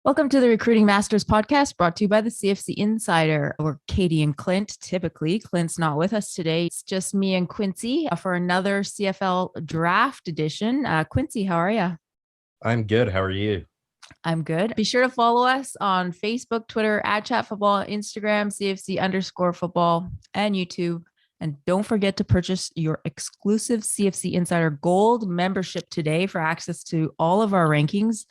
Welcome to the Recruiting Masters podcast brought to you by the CFC Insider. We're Katie and Clint. Typically, Clint's not with us today. It's just me and Quincy for another CFL Draft edition. Quincy, how are you? I'm good. How are you? I'm good. Be sure to follow us on Facebook, Twitter, @chatfootball, Instagram, CFC_football, and YouTube. And don't forget to purchase your exclusive CFC Insider Gold membership today for access to all of our rankings,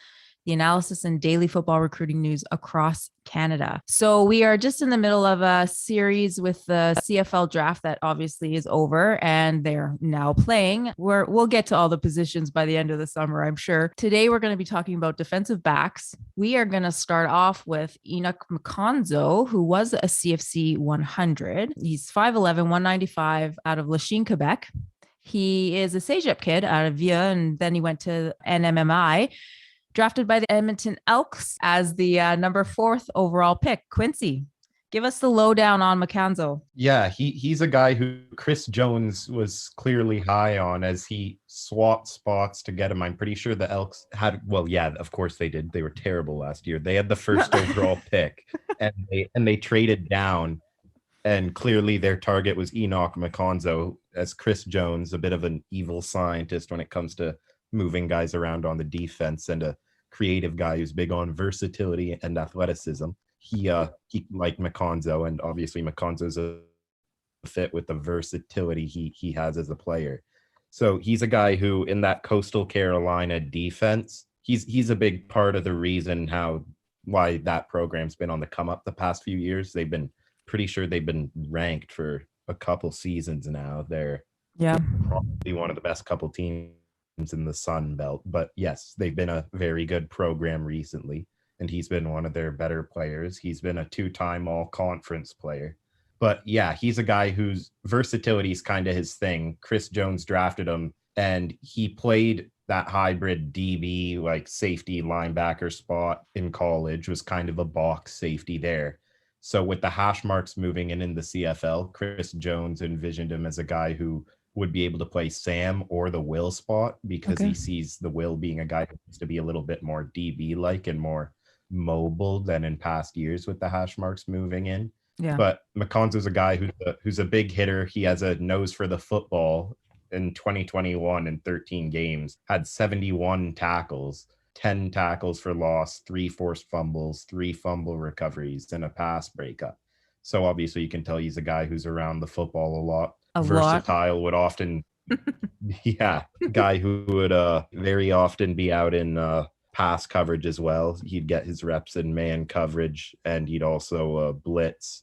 the analysis and daily football recruiting news across Canada. So we are just in the middle of a series with the CFL draft that obviously is over and they're now playing. We'll get to all the positions by the end of the summer, I'm sure. Today we're going to be talking about defensive backs. We are going to start off with Enoch Mcconzo, who was a CFC 100. He's 5'11", 195 out of Lachine, Quebec. He is a CEGEP kid out of Via, and then he went to NMMI. Drafted by the Edmonton Elks as the number 4th overall pick. Quincy, give us the lowdown on Makonzo. Yeah, he's a guy who Chris Jones was clearly high on as he swapped spots to get him. I'm pretty sure the Elks had, well, yeah, of course they did. They were terrible last year. They had the first overall pick and they traded down, and clearly their target was Enoch Mcconzo, as Chris Jones, a bit of an evil scientist when it comes to moving guys around on the defense, and a creative guy who's big on versatility and athleticism. He liked Makonzo, and obviously Makonzo's a fit with the versatility he has as a player. So he's a guy who, in that Coastal Carolina defense, he's a big part of the reason why that program's been on the come up the past few years. They've been ranked for a couple seasons now. They're probably one of the best couple teams in the Sun Belt. But yes, they've been a very good program recently, and he's been one of their better players. He's been a 2-time all-conference player. But yeah, he's a guy whose versatility is kind of his thing. Chris Jones drafted him, and he played that hybrid DB, like safety linebacker spot in college, was kind of a box safety there. So with the hash marks moving in the CFL, Chris Jones envisioned him as a guy who would be able to play Sam or the Will spot, because he sees the Will being a guy who needs to be a little bit more DB-like and more mobile than in past years with the hash marks moving in. Yeah. But Makonzo's a guy who's a big hitter. He has a nose for the football. In 2021, in 13 games, had 71 tackles, 10 tackles for loss, 3 forced fumbles, 3 fumble recoveries, and a pass breakup. So obviously you can tell he's a guy who's around the football a lot. Versatile would often guy who would very often be out in pass coverage as well. He'd get his reps in man coverage, and he'd also blitz.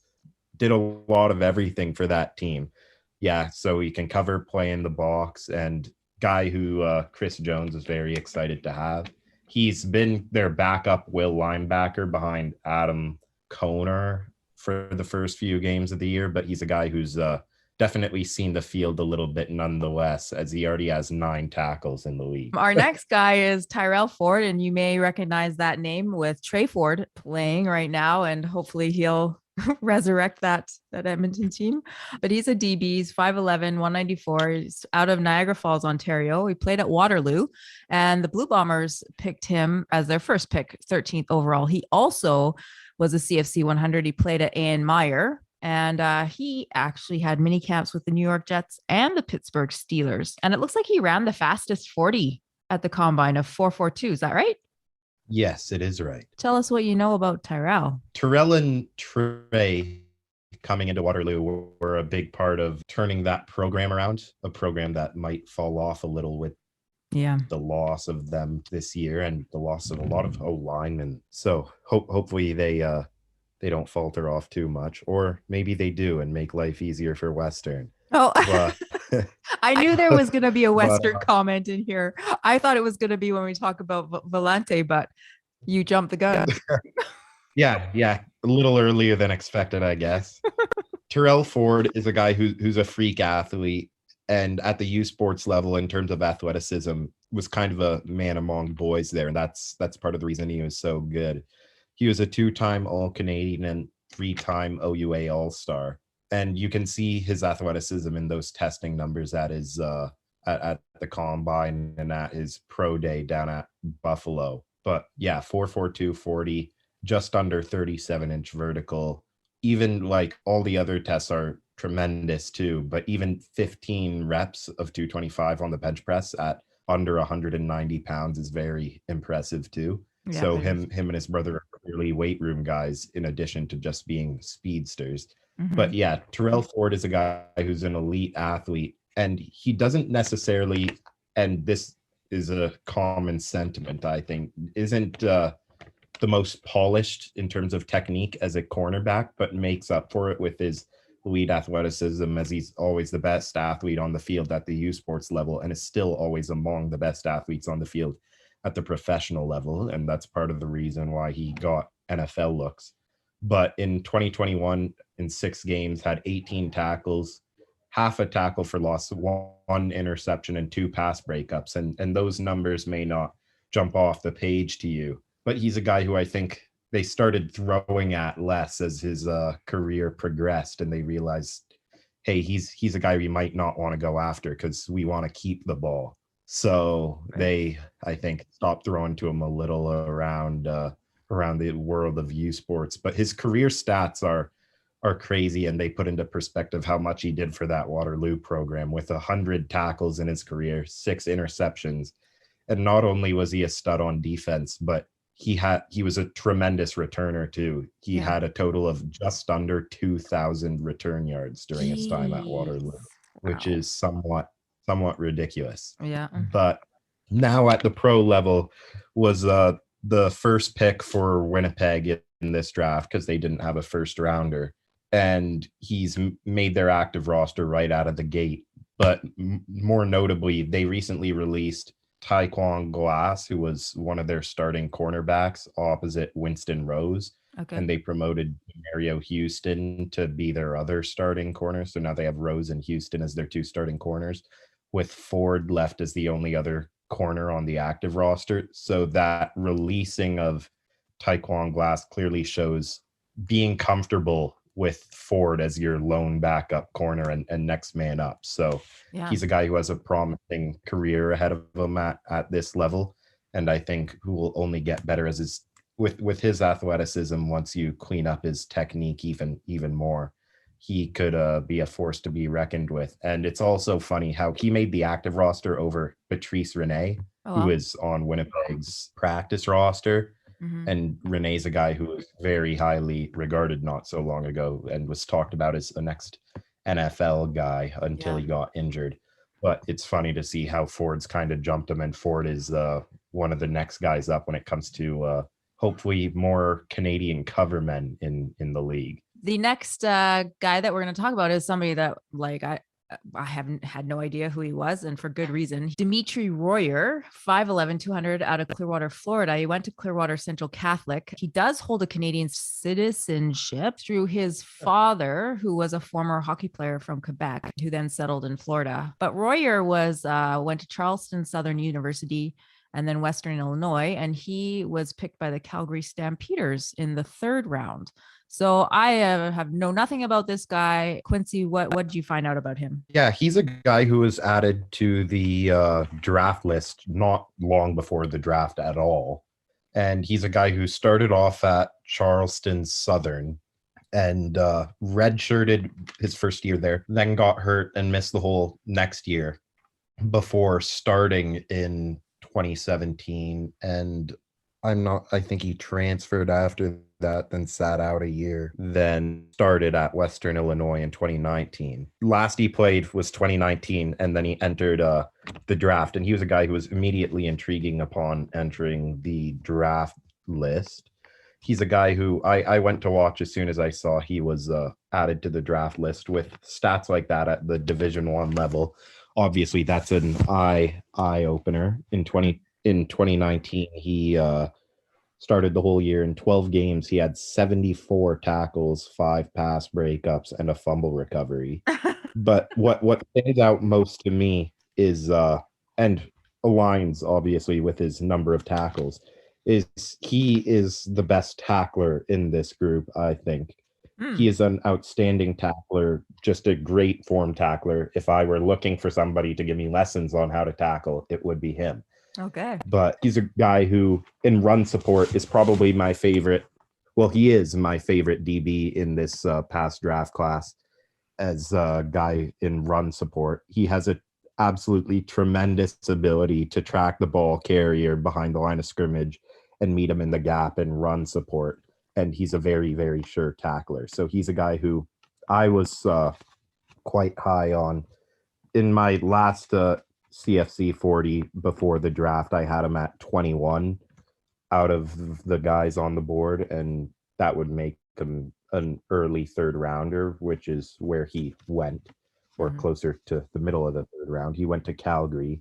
Did a lot of everything for that team. Yeah, so he can cover, play in the box, and guy who Chris Jones is very excited to have. He's been their backup Will linebacker behind Adam Koner for the first few games of the year, but he's a guy who's definitely seen the field a little bit nonetheless, as he already has 9 tackles in the league. Our next guy is Tyrell Ford, and you may recognize that name with Trey Ford playing right now, and hopefully he'll resurrect that Edmonton team. But he's a DB. He's 5'11", 194. He's out of Niagara Falls, Ontario. He played at Waterloo, and the Blue Bombers picked him as their first pick, 13th overall. He also was a CFC 100. He played at A.N. Meyer, and he actually had mini camps with the New York Jets and the Pittsburgh Steelers. And it looks like he ran the fastest 40 at the combine of 4.42. Is that right? Yes, it is right. Tell us what you know about Tyrell. Tyrell and Trey coming into Waterloo were a big part of turning that program around, a program that might fall off a little with the loss of them this year and the loss of a lot of O-linemen. So hopefully they don't falter off too much, or maybe they do and make life easier for Western. Oh, I knew there was going to be a Western comment in here. I thought it was going to be when we talk about Valante, but you jumped the gun. Yeah, a little earlier than expected, I guess. Tyrell Ford is a guy who's a freak athlete, and at the U Sports level, in terms of athleticism, was kind of a man among boys there, and that's part of the reason he was so good. He was a 2-time All-Canadian and 3-time OUA All-Star. And you can see his athleticism in those testing numbers at his at the combine and at his pro day down at Buffalo. But yeah, 4.42 40, just under 37-inch vertical. Even like all the other tests are tremendous too, but even 15 reps of 225 on the bench press at under 190 pounds is very impressive too. Yeah, So it is. him and his brother are clearly weight room guys in addition to just being speedsters. But Mhm. yeah, Tyrell Ford is a guy who's an elite athlete, and he doesn't necessarily, and this is a common sentiment, I think, isn't the most polished in terms of technique as a cornerback, but makes up for it with his elite athleticism, as he's always the best athlete on the field at the U Sports level and is still always among the best athletes on the field at the professional level. And that's part of the reason why he got NFL looks. But in 2021, in 6 games, had 18 tackles, half a tackle for loss, one interception, and 2 pass breakups. And those numbers may not jump off the page to you, but he's a guy who I think they started throwing at less as his career progressed, and they realized, hey, he's a guy we might not want to go after because we want to keep the ball. So they, I think, stopped throwing to him a little around the world of U Sports. But his career stats are crazy, and they put into perspective how much he did for that Waterloo program with 100 tackles in his career, 6 interceptions. And not only was he a stud on defense, but he was a tremendous returner too. He had a total of just under 2,000 return yards during his time at Waterloo, which Wow. is somewhat ridiculous. Yeah. But now at the pro level was the first pick for Winnipeg in this draft because they didn't have a first rounder, and he's made their active roster right out of the gate. But more notably, they recently released Taekwon Glass, who was one of their starting cornerbacks opposite Winston Rose. Okay. And they promoted Mario Houston to be their other starting corner. So now they have Rose and Houston as their 2 starting corners, with Ford left as the only other corner on the active roster. So that releasing of Taekwon Glass clearly shows being comfortable with Ford as your lone backup corner and next man up. So he's a guy who has a promising career ahead of him at this level, and I think who will only get better as his with his athleticism. Once you clean up his technique even more, he could be a force to be reckoned with. And it's also funny how he made the active roster over Patrice Rene, who is on Winnipeg's practice roster. And Rene's a guy who was very highly regarded not so long ago and was talked about as the next NFL guy until he got injured. But it's funny to see how Ford's kind of jumped him, and Ford is one of the next guys up when it comes to hopefully more Canadian cover men in the league. The next guy that we're going to talk about is somebody that I haven't had no idea who he was, and for good reason. Dimitri Royer, 5'11", 200, out of Clearwater, Florida. He went to Clearwater Central Catholic. He does hold a Canadian citizenship through his father, who was a former hockey player from Quebec, who then settled in Florida. But Royer went to Charleston Southern University and then Western Illinois, and he was picked by the Calgary Stampeders in the 3rd round. So I have know nothing about this guy. Quincy, what did you find out about him? Yeah, he's a guy who was added to the draft list not long before the draft at all. And he's a guy who started off at Charleston Southern and redshirted his first year there, then got hurt and missed the whole next year before starting in 2017. And I think he transferred after that, then sat out a year, then started at Western Illinois in 2019. Last he played was 2019, and then he entered the draft. And he was a guy who was immediately intriguing upon entering the draft list. He's a guy who I went to watch as soon as I saw he was added to the draft list. With stats like that at the Division I level, obviously that's an eye opener. In 2019, he started the whole year. In 12 games, he had 74 tackles, 5 pass breakups, and a fumble recovery. But what stands out most to me is, and aligns obviously with his number of tackles, is he is the best tackler in this group, I think. He is an outstanding tackler, just a great form tackler. If I were looking for somebody to give me lessons on how to tackle, it would be him. Okay. But he's a guy who in run support is probably my favorite. Well, he is my favorite DB in this past draft class as a guy in run support. He has a absolutely tremendous ability to track the ball carrier behind the line of scrimmage and meet him in the gap and run support. And he's a very, very sure tackler. So he's a guy who I was quite high on. In my last CFC 40 before the draft, I had him at 21 out of the guys on the board, and that would make him an early third rounder, which is where he went, or closer to the middle of the third round. He went to Calgary,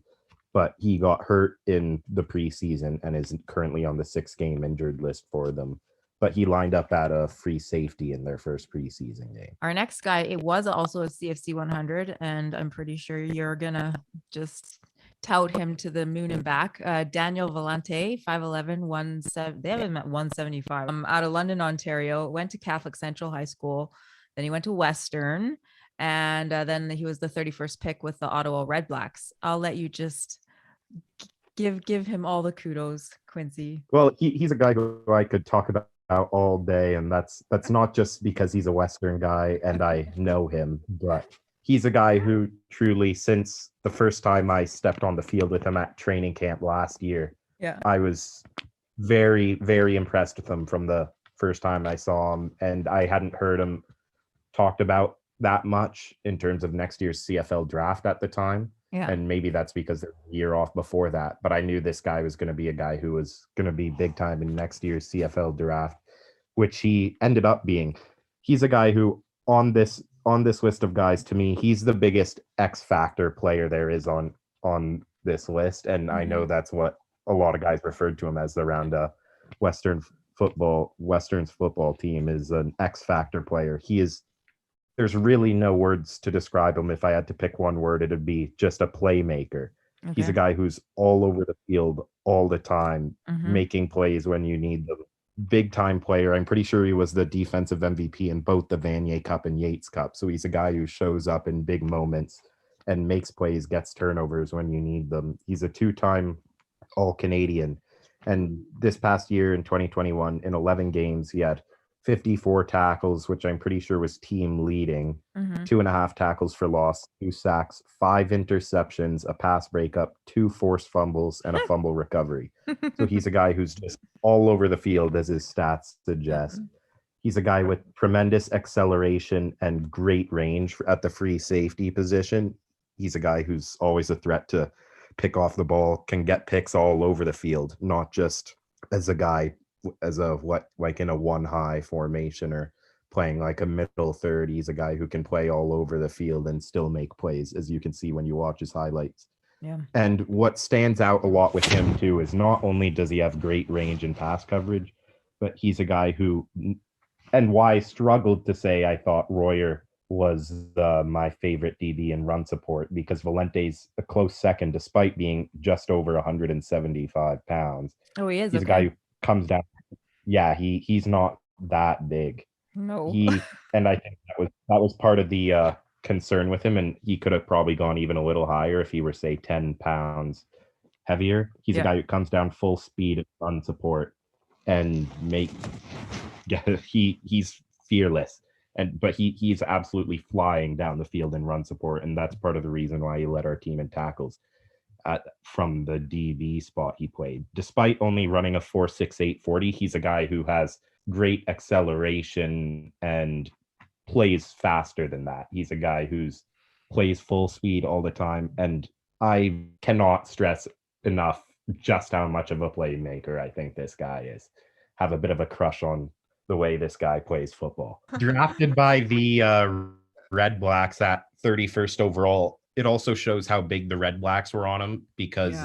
but he got hurt in the preseason and is currently on the 6-game injured list for them. But he lined up at a free safety in their first preseason game. Our next guy, it was also a CFC 100, and I'm pretty sure you're gonna just tout him to the moon and back. Daniel Valante, 5'11", 17. They have him at 175. Out of London, Ontario. Went to Catholic Central High School. Then he went to Western, and then he was the 31st pick with the Ottawa Red Blacks. I'll let you just give him all the kudos, Quincy. Well, he's a guy who I could talk about all day, and that's not just because he's a Western guy and I know him, but he's a guy who truly, since the first time I stepped on the field with him at training camp last year, I was very, very impressed with him from the first time I saw him, and I hadn't heard him talked about that much in terms of next year's CFL draft at the time. Yeah. And maybe that's because they're a year off before that. But I knew this guy was going to be a guy who was going to be big time in next year's CFL draft, which he ended up being. He's a guy who on this list of guys, to me, he's the biggest X factor player there is on this list. And I know that's what a lot of guys referred to him as around Western's football team is an X factor player. There's really no words to describe him. If I had to pick one word, it'd be just a playmaker. Okay. He's a guy who's all over the field all the time, making plays when you need them. Big time player. I'm pretty sure he was the defensive MVP in both the Vanier Cup and Yates Cup. So he's a guy who shows up in big moments and makes plays, gets turnovers when you need them. He's a 2-time All-Canadian. And this past year in 2021, in 11 games, he had 54 tackles, which I'm pretty sure was team leading, 2.5 tackles for loss, 2 sacks, 5 interceptions, a pass breakup, 2 forced fumbles, and a fumble recovery. So he's a guy who's just all over the field, as his stats suggest. He's a guy with tremendous acceleration and great range at the free safety position. He's a guy who's always a threat to pick off the ball, can get picks all over the field, not just as a guy like in a 1-high formation or playing like a middle third. He's a guy who can play all over the field and still make plays, as you can see when you watch his highlights. Yeah. And what stands out a lot with him too is not only does he have great range and pass coverage, but he's a guy who, and why I struggled to say I thought Royer was my favorite DB in run support, because Valente's a close second despite being just over 175 pounds. Oh, he is. He's a guy who comes down. Yeah, he's not that big. No. And I think that was part of the concern with him, and he could have probably gone even a little higher if he were, say, 10 pounds heavier. He's a guy who comes down full speed and run support and he's fearless. But he's absolutely flying down the field in run support, and that's part of the reason why he led our team in tackles from the DB spot he played. Despite only running a 4.68 40, he's a guy who has great acceleration and plays faster than that. He's a guy who's plays full speed all the time, and I cannot stress enough just how much of a playmaker I think this guy is. Have a bit of a crush on the way this guy plays football. Drafted by the Red Blacks at 31st overall, it also shows how big the Red Blacks were on him, because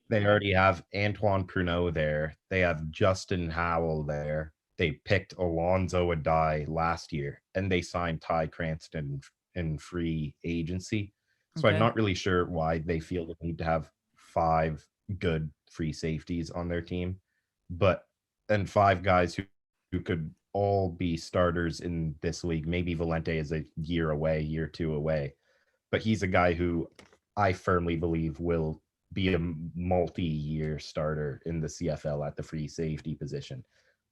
they already have Antoine Pruneau there. They have Justin Howell there. They picked Alonzo Adai last year, and they signed Ty Cranston in free agency. So I'm not really sure why they feel the need to have 5 good free safeties on their team, and 5 guys who could all be starters in this league. Maybe Valante is a year 2 away, but he's a guy who I firmly believe will be a multi-year starter in the CFL at the free safety position.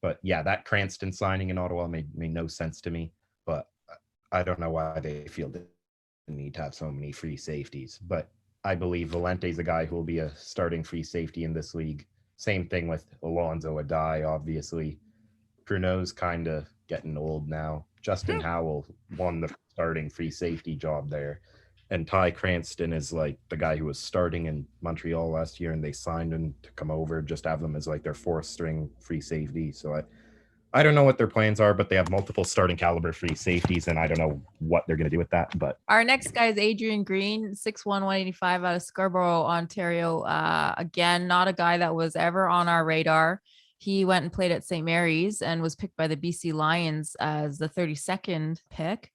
But yeah, that Cranston signing in Ottawa made no sense to me. But I don't know why they feel the need to have so many free safeties. But I believe Valante is a guy who will be a starting free safety in this league. Same thing with Alonzo Adai, obviously. Pruneau's kind of getting old now. Justin Howell won the starting free safety job there. And Ty Cranston is like the guy who was starting in Montreal last year, and they signed him to come over, just have him as like their fourth string free safety. So I don't know what their plans are, but they have multiple starting caliber free safeties, and I don't know what they're going to do with that. But our next guy is Adrian Green, 6'1", 185 out of Scarborough, Ontario. Again, not a guy that was ever on our radar. He went and played at St. Mary's and was picked by the BC Lions as the 32nd pick,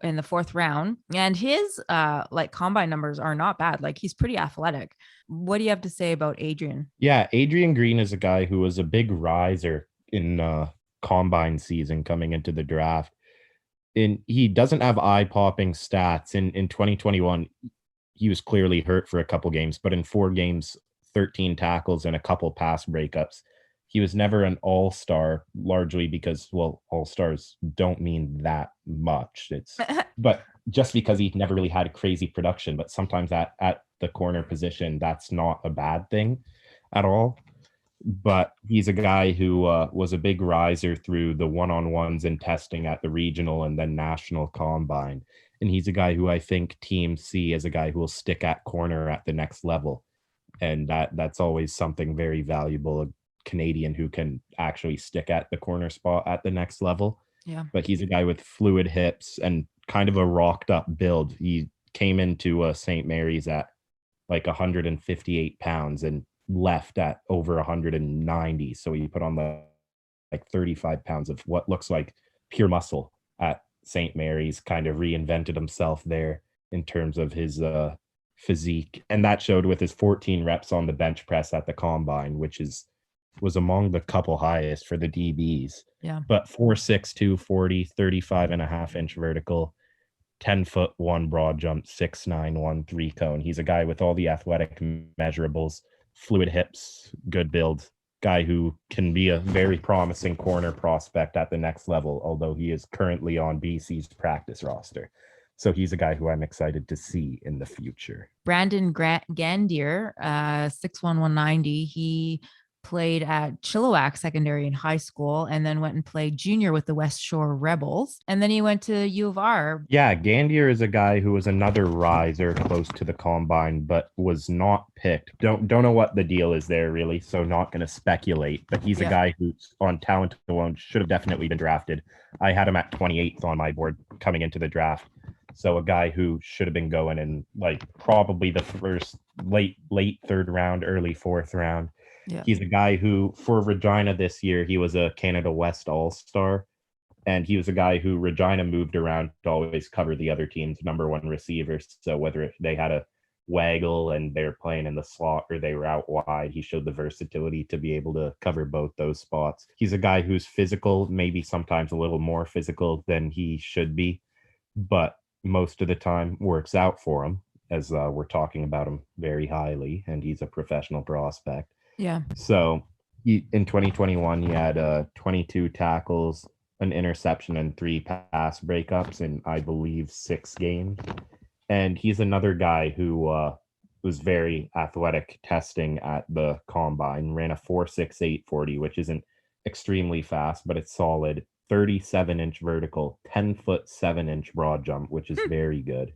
in the fourth round. And his like combine numbers are not bad. Like, he's pretty athletic. What do you have to say about Adrian? yeah, Adrian Green is a guy who was a big riser in combine season coming into the draft. And he doesn't have eye-popping stats. In 2021, he was clearly hurt for a couple games, but in 4 games, 13 tackles and a couple pass breakups. He was never an all-star, largely because, well, all-stars don't mean that much. But just because he never really had a crazy production, but sometimes at the corner position, that's not a bad thing at all. But he's a guy who was a big riser through the one-on-ones and testing at the regional and then national combine. And he's a guy who I think teams see as a guy who will stick at corner at the next level. And that's always something very valuable, a Canadian who can actually stick at the corner spot at the next level. Yeah. But he's a guy with fluid hips and kind of a rocked up build. He came into St. Mary's at like 158 pounds and left at over 190. So he put on like 35 pounds of what looks like pure muscle at St. Mary's, kind of reinvented himself there in terms of his physique. And that showed with his 14 reps on the bench press at the combine, which was among the couple highest for the DBs. Yeah. But 4'6", 240, 35 and a half inch vertical, 10'1" broad jump, 6'9", 1-3 cone. He's a guy with all the athletic measurables, fluid hips, good build, guy who can be a very promising corner prospect at the next level, although he is currently on BC's practice roster. So he's a guy who I'm excited to see in the future. Brandon Gandier, 6'1", 190. He played at Chilliwack Secondary in high school and then went and played junior with the West Shore Rebels. And then he went to U of R. Yeah, Gandier is a guy who was another riser close to the combine, but was not picked. Don't know what the deal is there, really, so not going to speculate. But he's a guy who's on talent alone should have definitely been drafted. I had him at 28th on my board coming into the draft. So a guy who should have been going in like probably the first late third round, early fourth round. Yeah. He's a guy who, for Regina this year, he was a Canada West All-Star. And he was a guy who Regina moved around to always cover the other team's number one receivers. So whether they had a waggle and they're playing in the slot or they were out wide, he showed the versatility to be able to cover both those spots. He's a guy who's physical, maybe sometimes a little more physical than he should be, but most of the time works out for him, as we're talking about him very highly, and he's a professional prospect. Yeah. So in 2021, he had 22 tackles, an interception, and 3 pass breakups in, I believe, 6 games. And he's another guy who was very athletic testing at the combine, ran a 4.68 40, which isn't extremely fast, but it's solid. 37-inch vertical, 10-foot 7-inch broad jump, which is very good.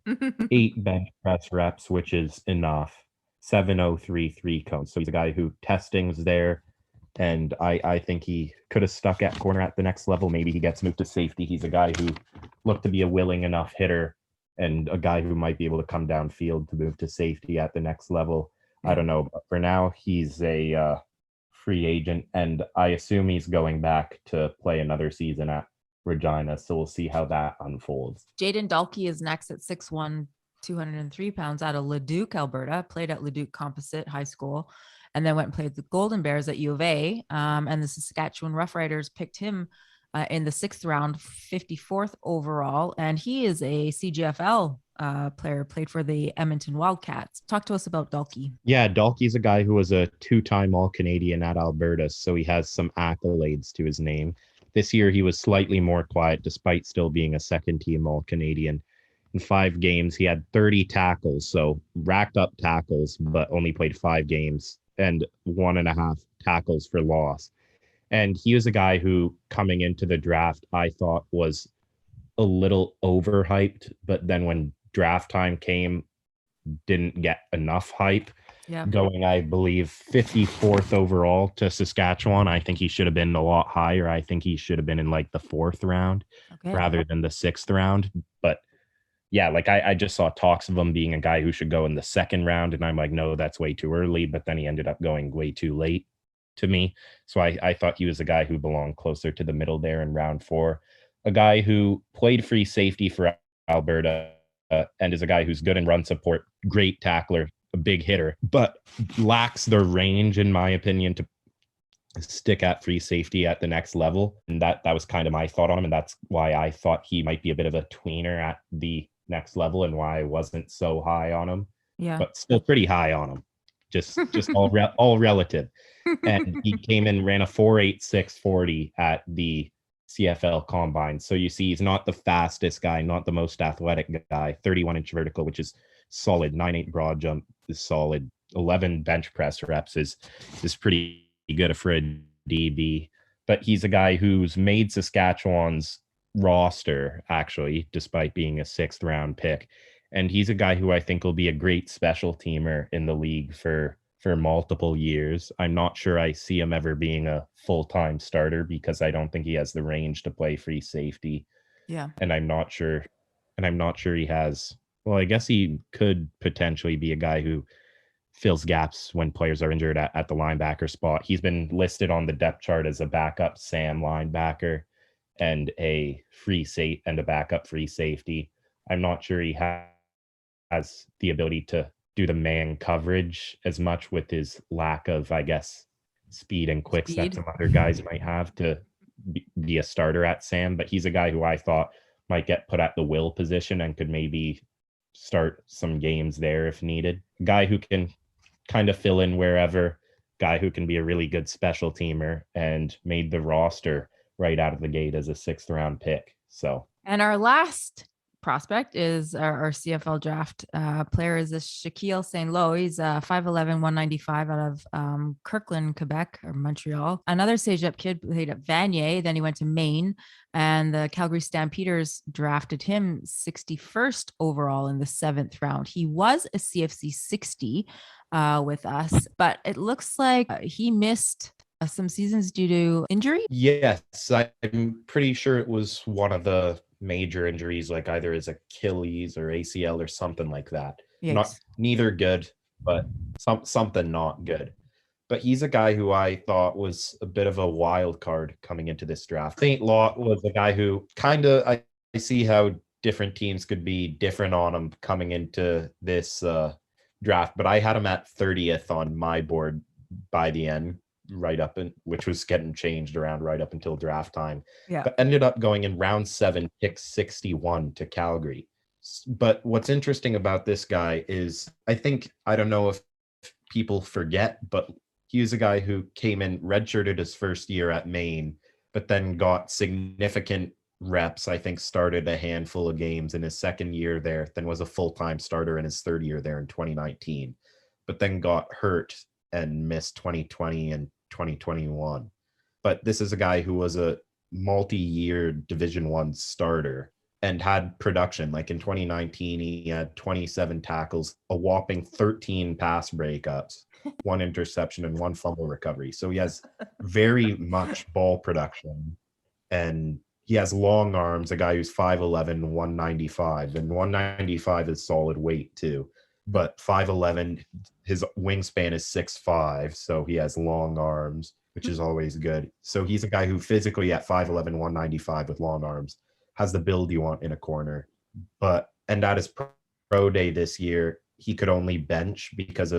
8 bench press reps, which is enough. 7.03 3 cones. So he's a guy who testing's there, and I think he could have stuck at corner at the next level. Maybe he gets moved to safety. He's a guy who looked to be a willing enough hitter and a guy who might be able to come downfield to move to safety at the next level. I don't know, but for now he's a free agent, and I assume he's going back to play another season at Regina, so we'll see how that unfolds. Jayden Dahlke is next at 6'1", 203 pounds out of Leduc, Alberta, played at Leduc Composite High School, and then went and played with the Golden Bears at U of A. And the Saskatchewan Roughriders picked him in the 6th round, 54th overall, and he is a CGFL player, played for the Edmonton Wildcats. Talk to us about Dahlke. Yeah, Dahlke's a guy who was a two-time All-Canadian at Alberta, so he has some accolades to his name. This year, he was slightly more quiet, despite still being a second-team All-Canadian. In 5 games, he had 30 tackles, so racked up tackles, but only played 5 games and 1.5 tackles for loss. And he was a guy who, coming into the draft, I thought was a little overhyped, but then when draft time came, didn't get enough hype. Yeah. Going, I believe, 54th overall to Saskatchewan. I think he should have been a lot higher. I think he should have been in like the 4th round rather than the 6th round. But yeah, like I just saw talks of him being a guy who should go in the 2nd round. And I'm like, no, that's way too early. But then he ended up going way too late to me. So I thought he was a guy who belonged closer to the middle there in round 4. A guy who played free safety for Alberta and is a guy who's good in run support, great tackler, a big hitter, but lacks the range, in my opinion, to stick at free safety at the next level. And that was kind of my thought on him. And that's why I thought he might be a bit of a tweener at the next level and why I wasn't so high on him. Yeah. But still pretty high on him. Just all relative. And he came in, ran a 4.86 40 at the CFL Combine. So you see, he's not the fastest guy, not the most athletic guy. 31-inch vertical, which is solid. 9.8 broad jump is solid. 11 bench press reps is pretty good for a DB. But he's a guy who's made Saskatchewan's roster, actually, despite being a 6th round pick. And he's a guy who I think will be a great special teamer in the league for multiple years. I'm not sure I see him ever being a full-time starter because I don't think he has the range to play free safety. Yeah. And I'm not sure he has, well, I guess he could potentially be a guy who fills gaps when players are injured at the linebacker spot. He's been listed on the depth chart as a backup Sam linebacker and a backup free safety. I'm not sure he has the ability to do the man coverage as much with his lack of, I guess, speed and quicks that some other guys might have to be a starter at Sam. But he's a guy who I thought might get put at the will position and could maybe start some games there if needed. Guy who can kind of fill in wherever, guy who can be a really good special teamer, and made the roster right out of the gate as a 6th round pick. So, and our last prospect is our CFL draft player is a Shaquille St. Lo. He's 5'11", 195 out of Kirkland, Quebec, or Montreal. Another Cégep kid, played at Vanier. Then he went to Maine, and the Calgary Stampeders drafted him 61st overall in the 7th round. He was a CFC 60 with us, but it looks like he missed some seasons due to injury. Yes, I'm pretty sure it was one of the major injuries, like either his Achilles or ACL or something like that. Yikes. Neither good, but something not good. But he's a guy who I thought was a bit of a wild card coming into this draft. St. Lot was a guy who kind of, I see how different teams could be different on him coming into this draft, but I had him at 30th on my board by the end, which was getting changed around right up until draft time. Yeah. But ended up going in round 7, pick 61 to Calgary. But what's interesting about this guy is I don't know if people forget, but he was a guy who came in, redshirted his first year at Maine, but then got significant reps. I think started a handful of games in his 2nd year there, then was a full-time starter in his 3rd year there in 2019, but then got hurt and missed 2020 and 2021. But this is a guy who was a multi-year Division I starter and had production. Like in 2019, he had 27 tackles, a whopping 13 pass breakups, 1 interception, and 1 fumble recovery. So he has very much ball production, and he has long arms, a guy who's 5'11", 195, and 195 is solid weight too. But 5'11", his wingspan is 6'5", so he has long arms, which is always good. So he's a guy who physically at 5'11", 195 with long arms has the build you want in a corner. And at his pro day this year, he could only bench because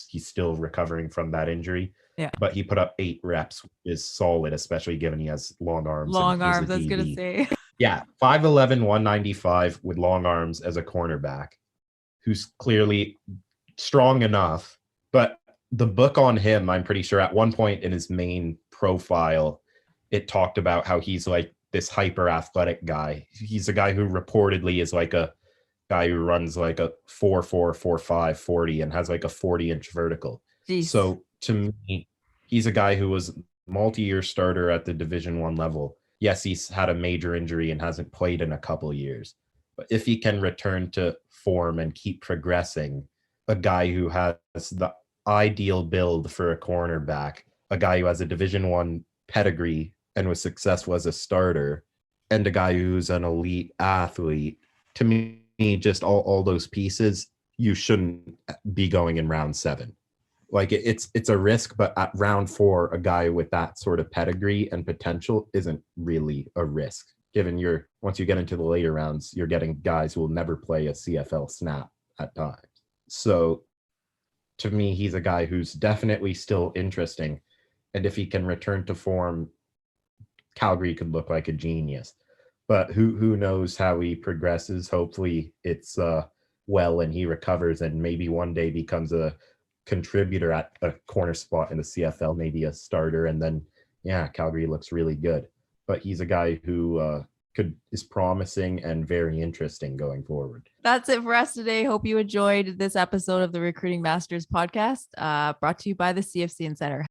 he's still recovering from that injury. Yeah. But he put up 8 reps, which is solid, especially given he has long arms. Long arms, I was going to say. Yeah, 5'11", 195 with long arms as a cornerback, who's clearly strong enough. But the book on him, I'm pretty sure at one point in his main profile, it talked about how he's like this hyper athletic guy. He's a guy who reportedly is like a guy who runs like a 4.4, 4.5, 40 and has like a 40-inch vertical. Jeez. So to me, he's a guy who was multi-year starter at the Division I level. Yes, he's had a major injury and hasn't played in a couple years. But if he can return to form and keep progressing, a guy who has the ideal build for a cornerback, a guy who has a Division I pedigree and was successful as a starter, and a guy who's an elite athlete, to me, just all those pieces, you shouldn't be going in round 7. Like it's a risk, but at round 4, a guy with that sort of pedigree and potential isn't really a risk. Given once you get into the later rounds, you're getting guys who will never play a CFL snap at times. So to me, he's a guy who's definitely still interesting. And if he can return to form, Calgary could look like a genius. But who knows how he progresses. Hopefully it's well and he recovers and maybe one day becomes a contributor at a corner spot in the CFL, maybe a starter, and then Calgary looks really good. But he's a guy who is promising and very interesting going forward. That's it for us today. Hope you enjoyed this episode of the Recruiting Masters podcast, brought to you by the CFC Insider.